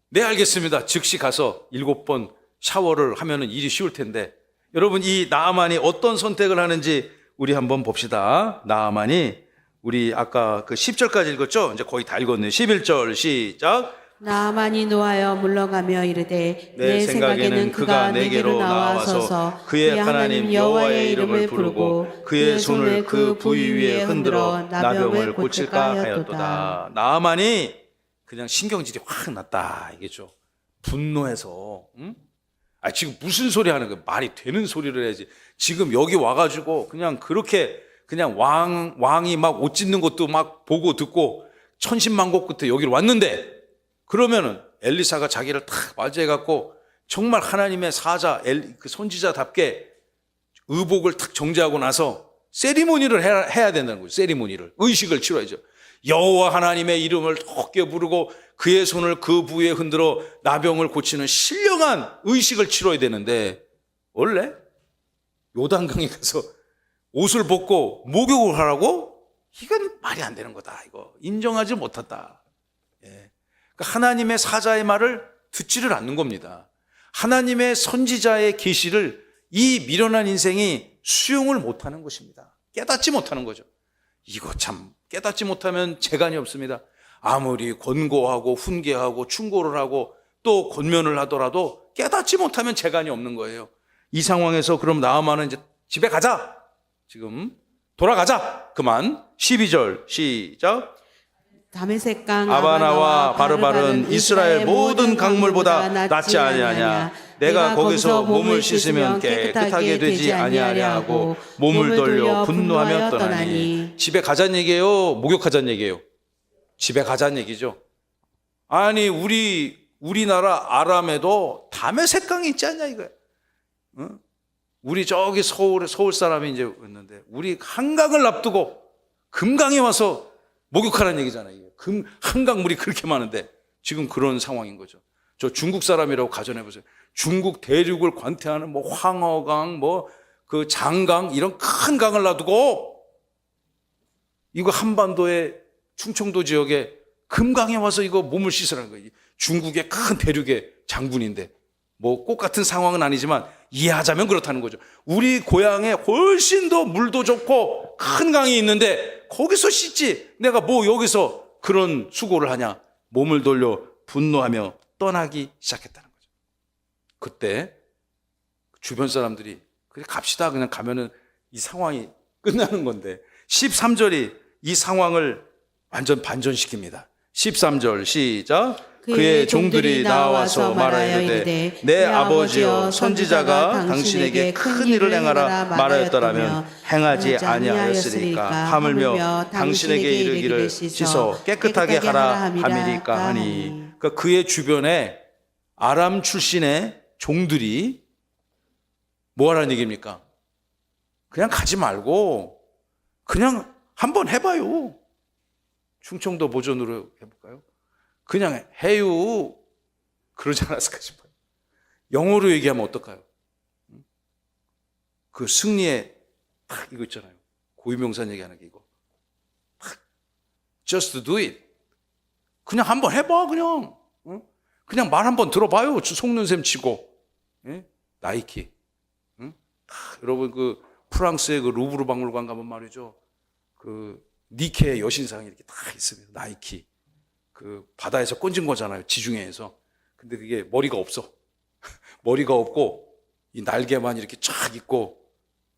네 알겠습니다. 즉시 가서 7번 샤워를 하면은 일이 쉬울 텐데, 여러분 이 나아만이 어떤 선택을 하는지 우리 한번 봅시다. 나아만이 우리 아까 그 10절까지 읽었죠? 이제 거의 다 읽었네요. 11절 시작. 나아만이 노하여 물러가며 이르되 내 생각에는 그가 내게로 나와서서 그의 하나님 여호와의 이름을 부르고 그의 손을 그 부위 위에 흔들어 나병을 고칠까 하였도다. 나아만이 그냥 신경질이 확 났다 이게죠. 분노해서 지금 무슨 소리 하는 거야? 말이 되는 소리를 해야지. 지금 여기 와가지고 그냥 그렇게 그냥 왕이 막 옷 찢는 것도 막 보고 듣고 천신만고 끝에 여기로 왔는데, 그러면은 엘리사가 자기를 탁 맞이해갖고 정말 하나님의 사자, 그 선지자답게 의복을 탁 정제하고 나서 세리머니를 해야 된다는 거예요. 세리머니를, 의식을 치러야죠. 여호와 하나님의 이름을 헛게 부르고 그의 손을 그 부위에 흔들어 나병을 고치는 신령한 의식을 치러야 되는데 원래 요단강에 가서 옷을 벗고 목욕을 하라고? 이건 말이 안 되는 거다. 이거 인정하지 못했다. 예. 그러니까 하나님의 사자의 말을 듣지를 않는 겁니다. 하나님의 선지자의 계시를 이 미련한 인생이 수용을 못하는 것입니다. 깨닫지 못하는 거죠. 이거 참 깨닫지 못하면 재간이 없습니다. 아무리 권고하고 훈계하고 충고를 하고 또 권면을 하더라도 깨닫지 못하면 재간이 없는 거예요. 이 상황에서 그럼 나아만은 이제 집에 가자. 지금 돌아가자. 그만. 12절 시작. 다메섹강 아바나와 바르바른 이스라엘 모든 강물보다 낫지 아니하냐. 내가 거기서 몸을 씻으면 깨끗하게 되지 아니하냐 하고 몸을 돌려 분노하며 떠나니. 집에 가자는 얘기예요? 목욕하자는 얘기예요? 집에 가자는 얘기죠. 아니 우리나라 아람에도 다메섹강이 있지 않냐 이거야. 응? 우리 저기 서울 사람이 이제 왔는데 우리 한강을 앞두고 금강에 와서 목욕하라는 얘기잖아요. 한강 물이 그렇게 많은데 지금 그런 상황인 거죠. 저 중국 사람이라고 가정해 보세요. 중국 대륙을 관태하는 뭐 황허강, 뭐 그 장강 이런 큰 강을 놔두고 이거 한반도의 충청도 지역에 금강에 와서 이거 몸을 씻으라는 거예요. 중국의 큰 대륙의 장군인데 뭐 꼭 같은 상황은 아니지만 이해하자면 그렇다는 거죠. 우리 고향에 훨씬 더 물도 좋고 큰 강이 있는데 거기서 씻지 내가 뭐 여기서 그런 수고를 하냐. 몸을 돌려 분노하며 떠나기 시작했다는 거죠. 그때 주변 사람들이 그래 갑시다 그냥 가면은 이 상황이 끝나는 건데 13절이 이 상황을 완전 반전시킵니다. 13절 시작. 그의 종들이 나와서 말하여되 내 아버지여 선지자가 당신에게 큰 일을 행하라 말하였더라면 행하지 아니하였으리까 하물며 당신에게 이르기를 씻어 깨끗하게 하라 함이니까 하니. 그러니까 그의 주변에 아람 출신의 종들이 뭐 하라는 얘기입니까? 그냥 가지 말고 그냥 한번 해봐요. 충청도 버전으로 해볼까요? 그냥 해요. 그러지 않았을까 싶어요. 영어로 얘기하면 어떨까요? 그 승리의 딱 이거 있잖아요. 고유명사 얘기하는 게 이거. Just do it. 그냥 한번 해봐 그냥. 그냥 말 한번 들어봐요. 속눈샘 치고. 나이키. 여러분 그 프랑스의 그 루브르 박물관 가면 말이죠. 그 니케의 여신상이 이렇게 딱 있습니다. 나이키. 그 바다에서 꼰진 거잖아요. 지중해에서. 근데 그게 머리가 없어. 머리가 없고 이 날개만 이렇게 쫙 있고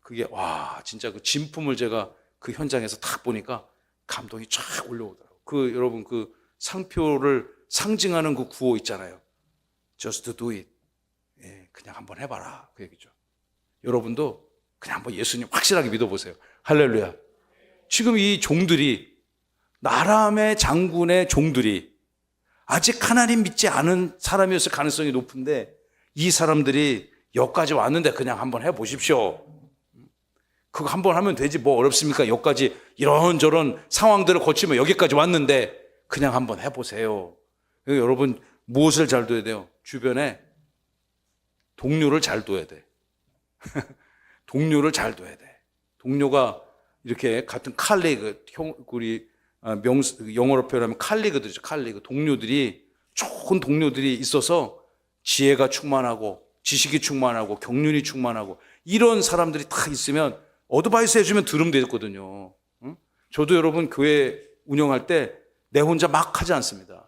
그게 와 진짜 그 진품을 제가 그 현장에서 딱 보니까 감동이 쫙 올라오더라고요. 그 여러분 그 상표를 상징하는 그 구호 있잖아요. Just do it. 예, 그냥 한번 해봐라. 그 얘기죠. 여러분도 그냥 한번 예수님 확실하게 믿어보세요. 할렐루야. 지금 이 종들이 나람의 장군의 종들이 아직 하나님 믿지 않은 사람이었을 가능성이 높은데 이 사람들이 여기까지 왔는데 그냥 한번 해보십시오. 그거 한번 하면 되지 뭐 어렵습니까? 여기까지 이런저런 상황들을 거치면 여기까지 왔는데 그냥 한번 해보세요. 여러분 무엇을 잘 둬야 돼요? 주변에 동료를 잘 둬야 돼. 동료를 잘 둬야 돼. 동료가 이렇게 같은 칼리그, 우리 영어로 표현하면 칼리그들이죠. 칼리그. 동료들이, 좋은 동료들이 있어서 지혜가 충만하고, 지식이 충만하고, 경륜이 충만하고, 이런 사람들이 다 있으면 어드바이스 해주면 들으면 되거든요. 응? 저도 여러분 교회 운영할 때 내 혼자 막 하지 않습니다.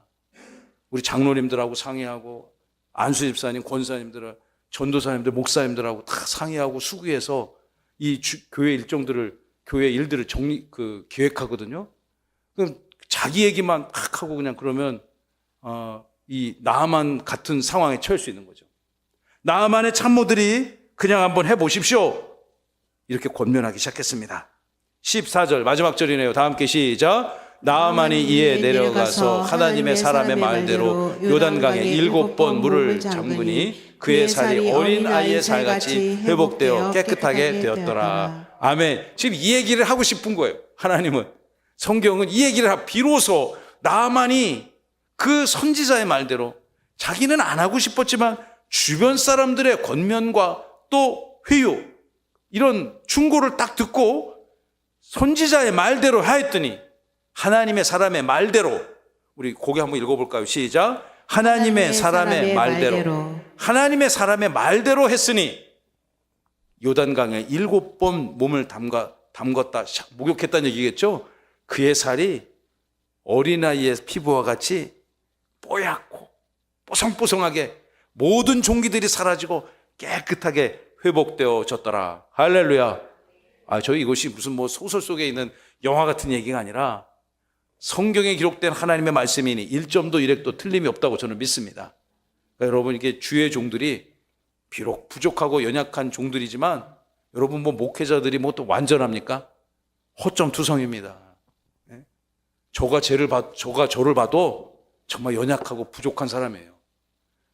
우리 장로님들하고 상의하고, 안수 집사님, 권사님들, 전도사님들, 목사님들하고 다 상의하고 수기해서 이 교회 일정들을, 교회 일들을 기획하거든요. 그럼 자기 얘기만 막 하고 그냥 그러면 이 나아만 같은 상황에 처할 수 있는 거죠. 나아만의 참모들이 그냥 한번 해보십시오. 이렇게 권면하기 시작했습니다. 14절 마지막 절이네요. 다 함께 시작. 나아만이 이에 내려가서 하나님의 사람의 말대로 요단강에 7번 물을 잠그니 그의 살이 어린 아이의 살같이 회복되어 깨끗하게 되었더라. 아멘. 지금 이 얘기를 하고 싶은 거예요. 하나님은. 성경은 이 얘기를 비로소 나아만이 그 선지자의 말대로 자기는 안 하고 싶었지만 주변 사람들의 권면과 또 회유, 이런 충고를 딱 듣고 선지자의 말대로 하였더니 하나님의 사람의 말대로, 우리 고개 한번 읽어볼까요? 시작. 하나님의 사람의 말대로. 하나님의 사람의 말대로 했으니 요단강에 7번 몸을 담궜다 목욕했다는 얘기겠죠. 그의 살이 어린아이의 피부와 같이 뽀얗고 뽀송뽀송하게 모든 종기들이 사라지고 깨끗하게 회복되어졌더라. 할렐루야. 이것이 무슨 소설 속에 있는 영화 같은 얘기가 아니라 성경에 기록된 하나님의 말씀이니 1점도 1획도 틀림이 없다고 저는 믿습니다. 그러니까 여러분, 이게 주의 종들이 비록 부족하고 연약한 종들이지만 여러분 목회자들이 또 완전합니까? 허점투성입니다. 저가 저를 봐도 정말 연약하고 부족한 사람이에요.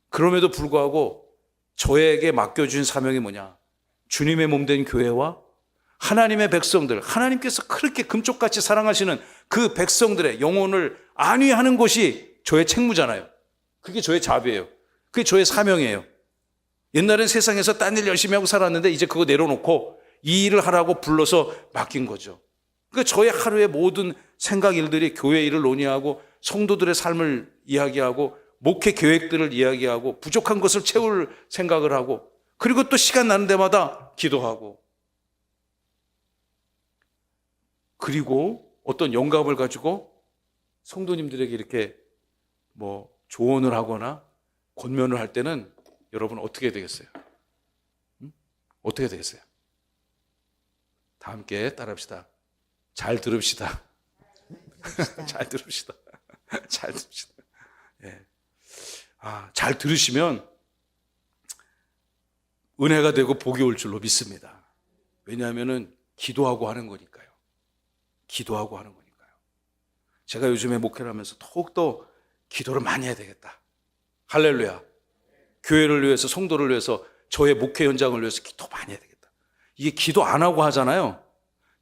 그럼에도 불구하고 저에게 맡겨주신 사명이 뭐냐? 주님의 몸된 교회와 하나님의 백성들, 하나님께서 그렇게 금쪽같이 사랑하시는 그 백성들의 영혼을 안위하는 것이 저의 책무잖아요. 그게 저의 자비예요. 그게 저의 사명이에요. 옛날엔 세상에서 딴 일 열심히 하고 살았는데 이제 그거 내려놓고 이 일을 하라고 불러서 맡긴 거죠. 그러니까 저의 하루의 모든 생각 일들이 교회 일을 논의하고 성도들의 삶을 이야기하고 목회 계획들을 이야기하고 부족한 것을 채울 생각을 하고, 그리고 또 시간 나는 데마다 기도하고, 그리고 어떤 영감을 가지고 성도님들에게 이렇게 조언을 하거나 권면을 할 때는 여러분 어떻게 되겠어요? 어떻게 되겠어요? 다 함께 따라합시다. 잘 들읍시다. 잘 들읍시다. 잘 들읍시다. 예. 잘 들으시면 은혜가 되고 복이 올 줄로 믿습니다. 왜냐하면은 기도하고 하는 거니까요. 기도하고 하는 거니까요. 제가 요즘에 목회를 하면서 더욱더 기도를 많이 해야 되겠다. 할렐루야. 교회를 위해서, 성도를 위해서, 저의 목회 현장을 위해서 기도 많이 해야 되겠다. 이게 기도 안 하고 하잖아요.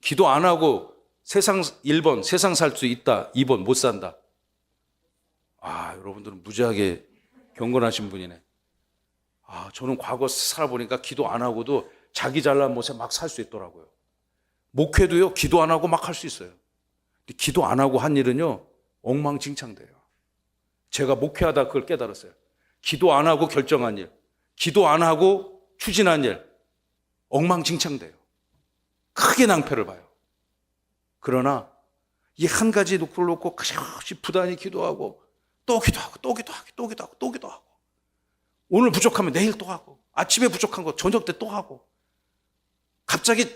기도 안 하고 세상 1번 세상 살 수 있다, 2번 못 산다. 여러분들은 무지하게 경건하신 분이네. 저는 과거 살아보니까 기도 안 하고도 자기 잘난 못에 막 살 수 있더라고요. 목회도요, 기도 안 하고 막 할 수 있어요. 근데 기도 안 하고 한 일은요, 엉망진창돼요. 제가 목회하다 그걸 깨달았어요. 기도 안 하고 결정한 일, 기도 안 하고 추진한 일, 엉망진창돼요. 크게 낭패를 봐요. 그러나 이 한 가지 목표를 놓고 끝없이 부단히 기도하고 또 기도하고 또 기도하고 또 기도하고 또 기도하고, 오늘 부족하면 내일 또 하고, 아침에 부족한 거 저녁 때 또 하고, 갑자기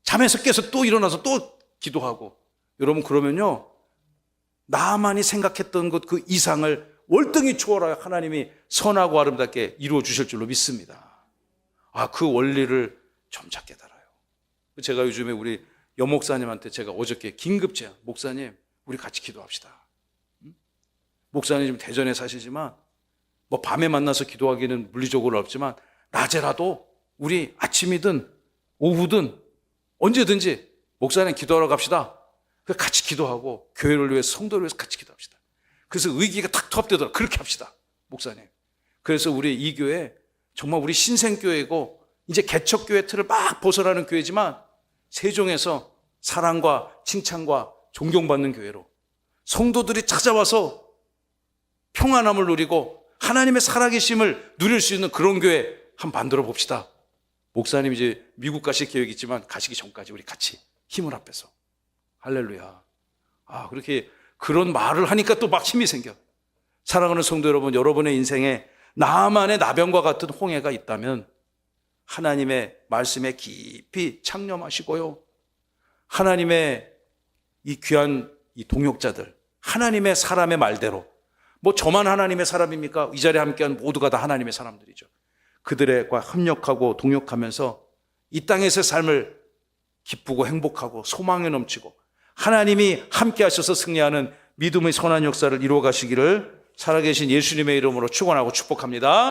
잠에서 깨서 또 일어나서 또 기도하고. 여러분, 그러면요, 나만이 생각했던 것 그 이상을 월등히 초월하여 하나님이 선하고 아름답게 이루어 주실 줄로 믿습니다. 그 원리를 점차 깨달아요. 제가 요즘에 우리 여목사님한테 제가 어저께 긴급 제안, 목사님 우리 같이 기도합시다. 목사님 지금 대전에 사시지만 밤에 만나서 기도하기는 물리적으로 어렵지만 낮에라도 우리 아침이든 오후든 언제든지 목사님 기도하러 갑시다. 같이 기도하고 교회를 위해서, 성도를 위해서 같이 기도합시다. 그래서 의기가 탁 투합되더라고요. 그렇게 합시다, 목사님. 그래서 우리 이 교회 정말 우리 신생교회고 이제 개척교회 틀을 막 벗어나는 교회지만 세종에서 사랑과 칭찬과 존경받는 교회로 성도들이 찾아와서 평안함을 누리고 하나님의 살아계심을 누릴 수 있는 그런 교회 한번 만들어 봅시다. 목사님 이제 미국 가실 계획이 있지만 가시기 전까지 우리 같이 힘을 합해서. 할렐루야. 그렇게 그런 말을 하니까 또 막 힘이 생겨. 사랑하는 성도 여러분, 여러분의 인생에 나만의 나병과 같은 홍해가 있다면 하나님의 말씀에 깊이 창념하시고요, 하나님의 이 귀한 이 동역자들, 하나님의 사람의 말대로, 저만 하나님의 사람입니까? 이 자리에 함께한 모두가 다 하나님의 사람들이죠. 그들과 협력하고 동역하면서 이 땅에서의 삶을 기쁘고 행복하고 소망에 넘치고 하나님이 함께 하셔서 승리하는 믿음의 선한 역사를 이루어 가시기를 살아계신 예수님의 이름으로 축원하고 축복합니다.